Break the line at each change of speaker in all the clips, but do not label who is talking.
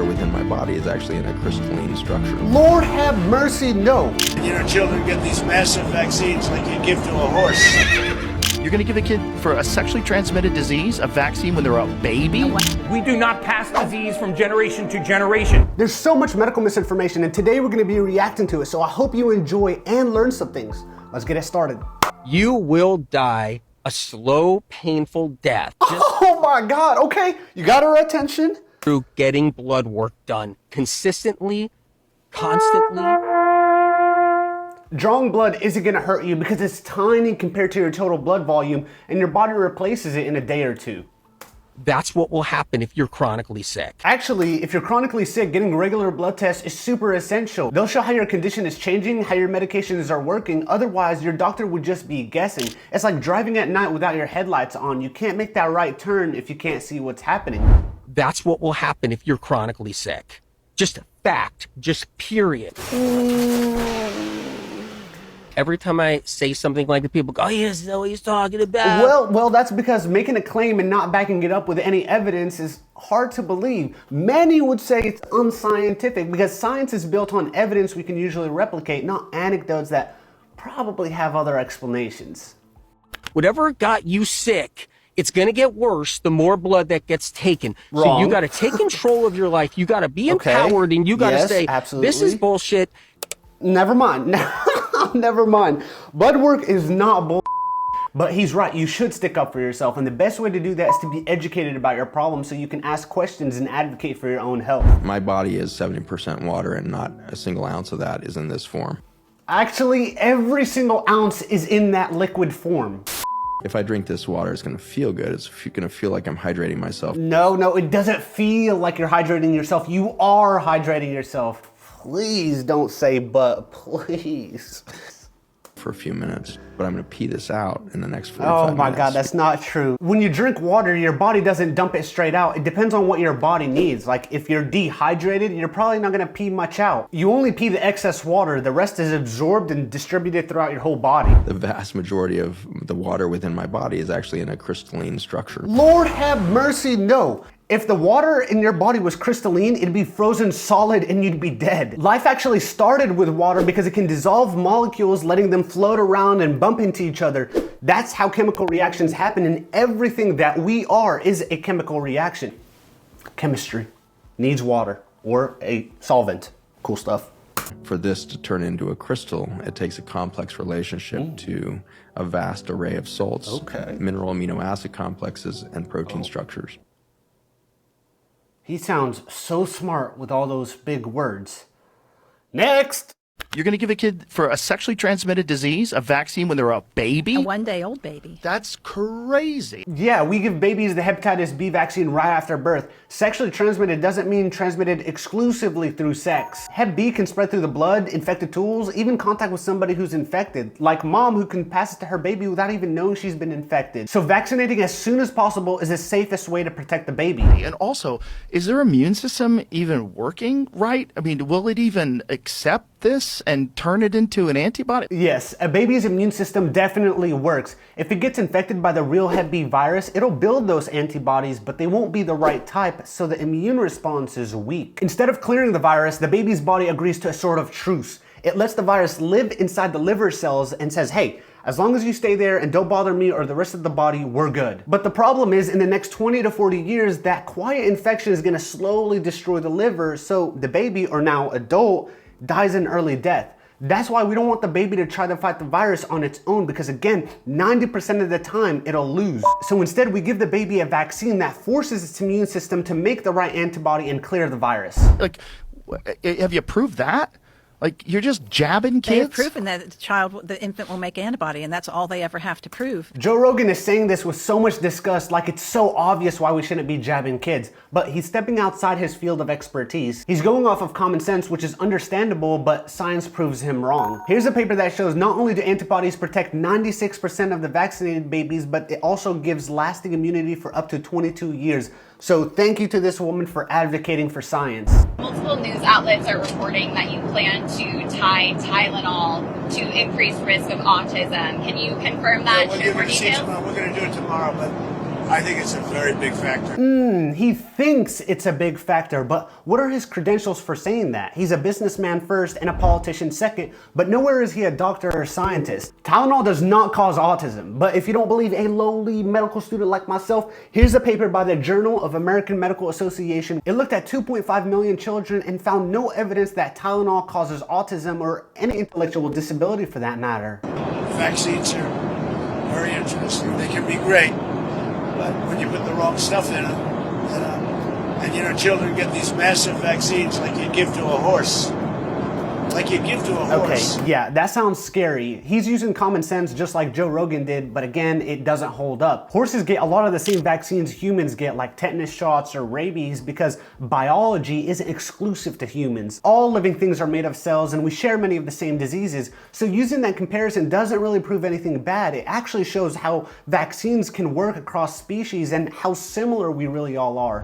water within my body is actually in a crystalline structure.
Lord have mercy, no.
You know, children get these massive vaccines like you give to a horse.
You're going to give a kid for a sexually transmitted disease a vaccine when they're a baby?
We do not pass disease from generation to generation.
There's so much medical misinformation, and today we're going to be reacting to it, so I hope you enjoy and learn some things. Let's get it started.
You will die a slow, painful death.
Oh my God, okay, you got our attention.
Through getting blood work done consistently, constantly.
Drawing blood isn't going to hurt you because it's tiny compared to your total blood volume, and your body replaces it in a day or two.
That's what will happen if you're chronically sick.
Actually, if you're chronically sick, getting regular blood tests is super essential. They'll show how your condition is changing, how your medications are working. Otherwise, your doctor would just be guessing. It's like driving at night without your headlights on. You can't make that right turn if you can't see what's happening.
That's what will happen if you're chronically sick. Just fact, just period. Every time I say something like that, people go, oh, he doesn't know what he's talking about.
Well, that's because making a claim and not backing it up with any evidence is hard to believe. Many would say it's unscientific because science is built on evidence we can usually replicate, not anecdotes that probably have other explanations.
Whatever got you sick, it's going to get worse the more blood that gets taken.
Wrong.
So you got to take control of your life. You got to be empowered, and you got to say,
absolutely.
This is bullshit.
Never mind. Never mind. Blood work is not bull. But he's right, you should stick up for yourself, and the best way to do that is to be educated about your problem so you can ask questions and advocate for your own health.
My body is 70% water, and not a single ounce of that is in this form.
Actually, every single ounce is in that liquid form.
If I drink this water, it's going to feel good. It's going to feel like I'm hydrating myself.
No, it doesn't feel like you're hydrating yourself. You are hydrating yourself. Please don't say but, please.
For a few minutes, but I'm going to pee this out in the next 45 minutes.
Oh my God, that's not true. When you drink water, your body doesn't dump it straight out. It depends on what your body needs. Like if you're dehydrated, you're probably not going to pee much out. You only pee the excess water. The rest is absorbed and distributed throughout your whole body.
The vast majority of the water within my body is actually in a crystalline structure.
Lord have mercy, no. If the water in your body was crystalline, it'd be frozen solid and you'd be dead. Life actually started with water because it can dissolve molecules, letting them float around and bump into each other. That's how chemical reactions happen, and everything that we are is a chemical reaction. Chemistry needs water or a solvent. Cool stuff.
For this to turn into a crystal, it takes a complex relationship to a vast array of salts, mineral amino acid complexes, and protein structures.
He sounds so smart with all those big words. Next!
You're going to give a kid for a sexually transmitted disease a vaccine when they're a baby?
A one-day-old baby.
That's crazy.
Yeah, we give babies the Hepatitis B vaccine right after birth. Sexually transmitted doesn't mean transmitted exclusively through sex. Hep B can spread through the blood, infected tools, even contact with somebody who's infected, like mom who can pass it to her baby without even knowing she's been infected. So vaccinating as soon as possible is the safest way to protect the baby.
And also, is their immune system even working right? I mean, will it even accept this and turn it into an antibody?
Yes, a baby's immune system definitely works. If it gets infected by the real Hep B virus, it'll build those antibodies, but they won't be the right type, so the immune response is weak. Instead of clearing the virus, the baby's body agrees to a sort of truce. It lets the virus live inside the liver cells and says, hey, as long as you stay there and don't bother me or the rest of the body, we're good. But the problem is, in the next 20 to 40 years, that quiet infection is gonna slowly destroy the liver, so the baby, or now adult, dies an early death. That's why we don't want the baby to try to fight the virus on its own, because again, 90% of the time it'll lose. So instead we give the baby a vaccine that forces its immune system to make the right antibody and clear the virus.
Like, have you proved that? Like, you're just jabbing kids?
They have proven that the infant will make antibody, and that's all they ever have to prove.
Joe Rogan is saying this with so much disgust, like it's so obvious why we shouldn't be jabbing kids, but he's stepping outside his field of expertise. He's going off of common sense, which is understandable, but science proves him wrong. Here's a paper that shows not only do antibodies protect 96% of the vaccinated babies, but it also gives lasting immunity for up to 22 years. So thank you to this woman for advocating for science.
Multiple news outlets are reporting that you plan to tie Tylenol to increased risk of autism. Can you confirm that?
We'll
Share more
give it 6
details?
months. We're going to do it tomorrow, but I think it's a very big factor.
He thinks it's a big factor, but what are his credentials for saying that? He's a businessman first and a politician second, but nowhere is he a doctor or scientist. Tylenol does not cause autism, but if you don't believe a lowly medical student like myself, here's a paper by the Journal of American Medical Association. It looked at 2.5 million children and found no evidence that Tylenol causes autism or any intellectual disability for that matter.
Vaccines are very interesting. They can be great, but when you put the wrong stuff in them, and you know, children get these massive vaccines like you give to a horse.
Okay, yeah, that sounds scary. He's using common sense just like Joe Rogan did, but again, it doesn't hold up. Horses get a lot of the same vaccines humans get, like tetanus shots or rabies, because biology isn't exclusive to humans. All living things are made of cells and we share many of the same diseases. So using that comparison doesn't really prove anything bad. It actually shows how vaccines can work across species and how similar we really all are.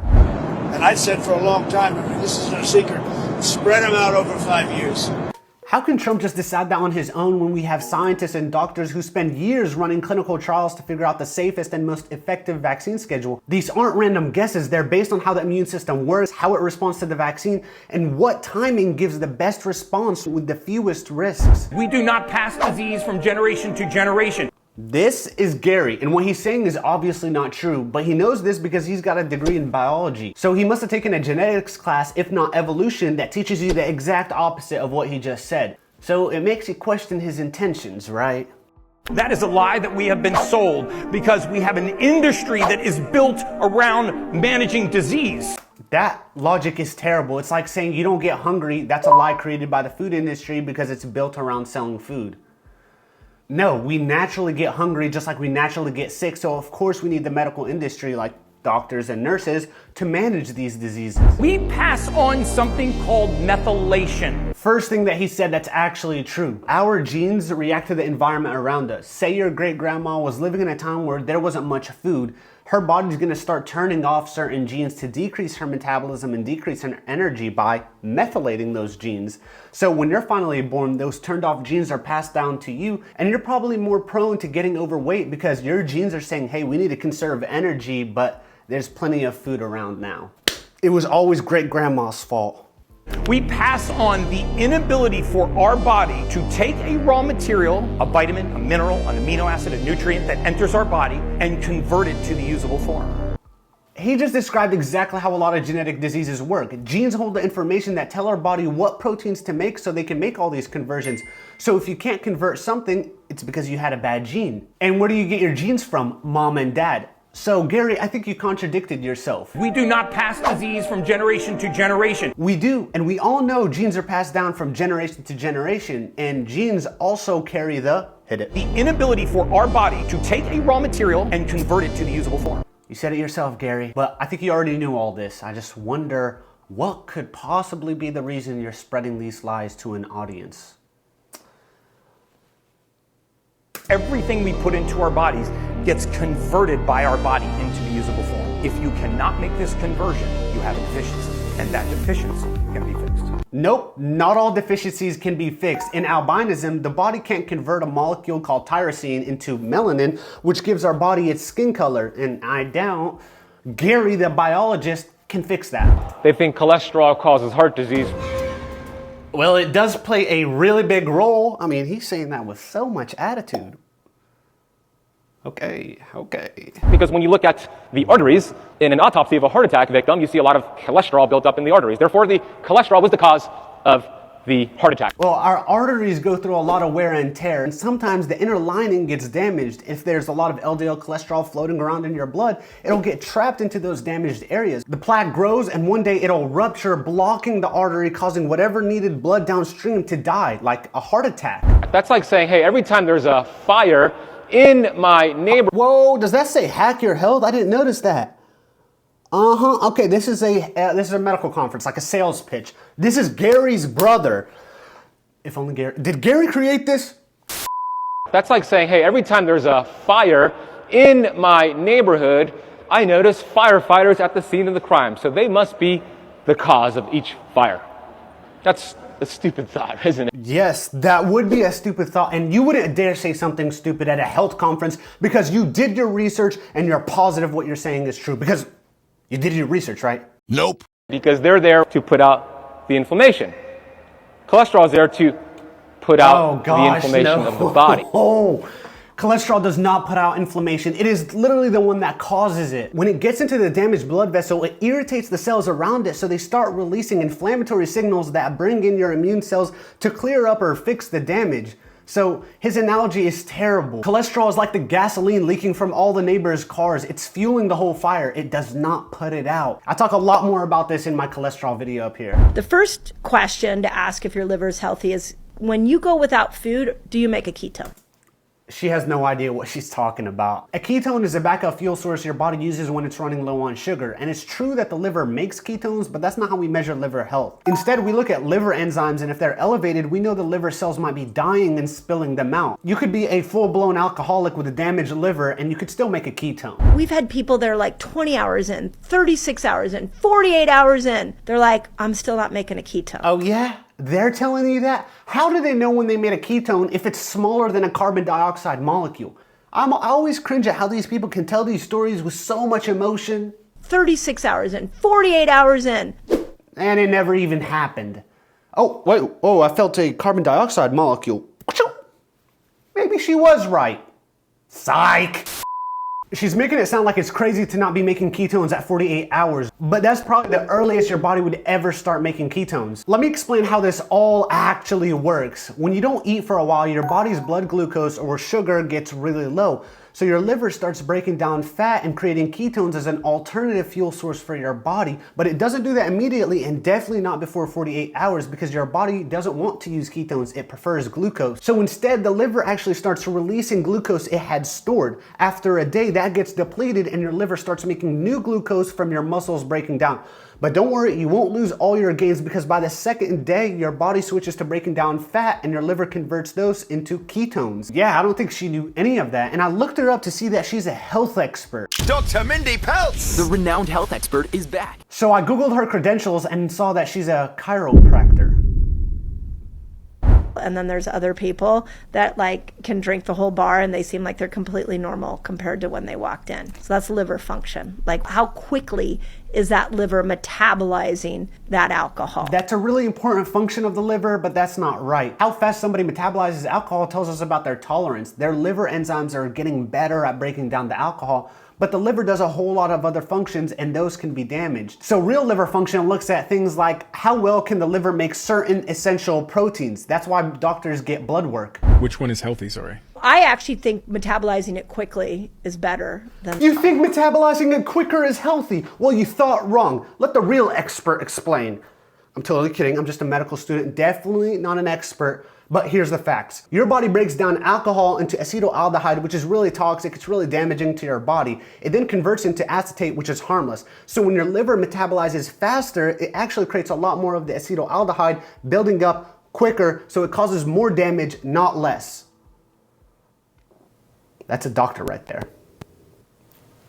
And I said for a long time, I mean, this is no secret, spread them out over 5 years.
How can Trump just decide that on his own when we have scientists and doctors who spend years running clinical trials to figure out the safest and most effective vaccine schedule? These aren't random guesses. They're based on how the immune system works, how it responds to the vaccine, and what timing gives the best response with the fewest risks.
We do not pass disease from generation to generation.
This is Gary, and what he's saying is obviously not true, but he knows this because he's got a degree in biology. So he must have taken a genetics class, if not evolution, that teaches you the exact opposite of what he just said. So it makes you question his intentions, right?
That is a lie that we have been sold because we have an industry that is built around managing disease.
That logic is terrible. It's like saying you don't get hungry. That's a lie created by the food industry because it's built around selling food. No, we naturally get hungry just like we naturally get sick, so of course we need the medical industry like doctors and nurses to manage these diseases.
We pass on something called methylation.
First thing that he said that's actually true. Our genes react to the environment around us. Say your great-grandma was living in a time where there wasn't much food. Her body's gonna start turning off certain genes to decrease her metabolism and decrease her energy by methylating those genes. So when you're finally born, those turned off genes are passed down to you, and you're probably more prone to getting overweight because your genes are saying, hey, we need to conserve energy, but there's plenty of food around now. It was always great-grandma's fault.
We pass on the inability for our body to take a raw material, a vitamin, a mineral, an amino acid, a nutrient that enters our body and convert it to the usable form.
He just described exactly how a lot of genetic diseases work. Genes hold the information that tell our body what proteins to make so they can make all these conversions. So if you can't convert something, it's because you had a bad gene. And where do you get your genes from? Mom and dad. So Gary, I think you contradicted yourself.
We do not pass disease from generation to generation.
We do, and we all know genes are passed down from generation to generation, and genes also carry the, hit it,
the inability for our body to take a raw material and convert it to the usable form.
You said it yourself, Gary, but I think you already knew all this. I just wonder what could possibly be the reason you're spreading these lies to an audience.
Everything we put into our bodies gets converted by our body into the usable form. If you cannot make this conversion, you have a deficiency, and that deficiency can be fixed.
Nope, not all deficiencies can be fixed. In albinism, the body can't convert a molecule called tyrosine into melanin, which gives our body its skin color, and I doubt Gary, the biologist, can fix that.
They think cholesterol causes heart disease.
Well, it does play a really big role. I mean, he's saying that with so much attitude. Okay.
Because when you look at the arteries in an autopsy of a heart attack victim, you see a lot of cholesterol built up in the arteries. Therefore, the cholesterol was the cause of the heart attack.
Well, our arteries go through a lot of wear and tear, and sometimes the inner lining gets damaged. If there's a lot of LDL cholesterol floating around in your blood, it'll get trapped into those damaged areas. The plaque grows, and one day it'll rupture, blocking the artery, causing whatever needed blood downstream to die, like a heart attack.
That's like saying, hey, every time there's a fire in my neighborhood.
Whoa, does that say hack your health? I didn't notice that. Okay, this is a medical conference, like a sales pitch. This is Gary's brother. If only Gary, did Gary create this?
That's like saying, hey, every time there's a fire in my neighborhood, I notice firefighters at the scene of the crime, so they must be the cause of each fire. That's a stupid thought, isn't it?
Yes, that would be a stupid thought, and you wouldn't dare say something stupid at a health conference because you did your research and you're positive what you're saying is true, because you did your research, right?
Nope.
Because they're there to put out the inflammation. Cholesterol is there to put out the inflammation of the body.
Oh, cholesterol does not put out inflammation. It is literally the one that causes it. When it gets into the damaged blood vessel, it irritates the cells around it, so they start releasing inflammatory signals that bring in your immune cells to clear up or fix the damage. So his analogy is terrible. Cholesterol is like the gasoline leaking from all the neighbors' cars. It's fueling the whole fire. It does not put it out. I talk a lot more about this in my cholesterol video up here.
The first question to ask if your liver is healthy is, when you go without food, do you make a ketone?
She has no idea what she's talking about. A ketone is a backup fuel source your body uses when it's running low on sugar. And it's true that the liver makes ketones, but that's not how we measure liver health. Instead, we look at liver enzymes, and if they're elevated, we know the liver cells might be dying and spilling them out. You could be a full-blown alcoholic with a damaged liver, and you could still make a ketone.
We've had people that are like 20 hours in, 36 hours in, 48 hours in. They're like, I'm still not making a ketone.
Oh yeah? They're telling you that? How do they know when they made a ketone if it's smaller than a carbon dioxide molecule? I always cringe at how these people can tell these stories with so much emotion.
36 hours in, 48 hours in.
And it never even happened. Oh, wait, oh, I felt a carbon dioxide molecule. Maybe she was right. Psych! She's making it sound like it's crazy to not be making ketones at 48 hours, but that's probably the earliest your body would ever start making ketones. Let me explain how this all actually works. When you don't eat for a while, your body's blood glucose or sugar gets really low. So your liver starts breaking down fat and creating ketones as an alternative fuel source for your body, but it doesn't do that immediately, and definitely not before 48 hours, because your body doesn't want to use ketones, it prefers glucose. So instead, the liver actually starts releasing glucose it had stored. After a day, that gets depleted and your liver starts making new glucose from your muscles breaking down. But don't worry, you won't lose all your gains, because by the second day, your body switches to breaking down fat and your liver converts those into ketones. Yeah, I don't think she knew any of that, and I looked her up to see that she's a health expert.
Dr. Mindy Peltz!
The renowned health expert is back.
So I Googled her credentials and saw that she's a chiropractor.
And then there's other people that like can drink the whole bar and they seem like they're completely normal compared to when they walked in. So that's liver function. Like, how quickly is that liver metabolizing that alcohol?
That's a really important function of the liver, but that's not right. How fast somebody metabolizes alcohol tells us about their tolerance. Their liver enzymes are getting better at breaking down the alcohol, but the liver does a whole lot of other functions, and those can be damaged. So real liver function looks at things like how well can the liver make certain essential proteins. That's why doctors get blood work.
Which one is healthy, sorry?
I actually think metabolizing it quickly is better than...
You think metabolizing it quicker is healthy? Well, you thought wrong. Let the real expert explain. I'm totally kidding. I'm just a medical student, definitely not an expert. But here's the facts. Your body breaks down alcohol into acetaldehyde, which is really toxic. It's really damaging to your body. It then converts into acetate, which is harmless. So when your liver metabolizes faster, it actually creates a lot more of the acetaldehyde building up quicker, so it causes more damage, not less. That's a doctor right there.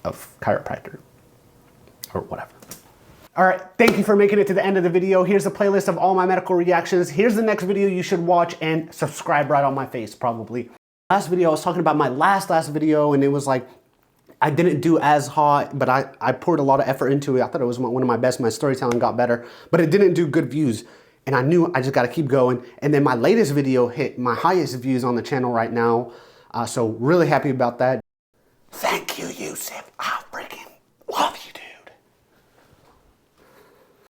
Of chiropractor. Or whatever. All right, thank you for making it to the end of the video. Here's a playlist of all my medical reactions. Here's the next video you should watch, and subscribe right on my face, probably. Last video, I was talking about my last video, and it was like, I didn't do as hot, but I poured a lot of effort into it. I thought it was one of my best. My storytelling got better, but it didn't do good views. And I knew I just gotta keep going. And then my latest video hit my highest views on the channel right now. So really happy about that. Thank you, Yusuf.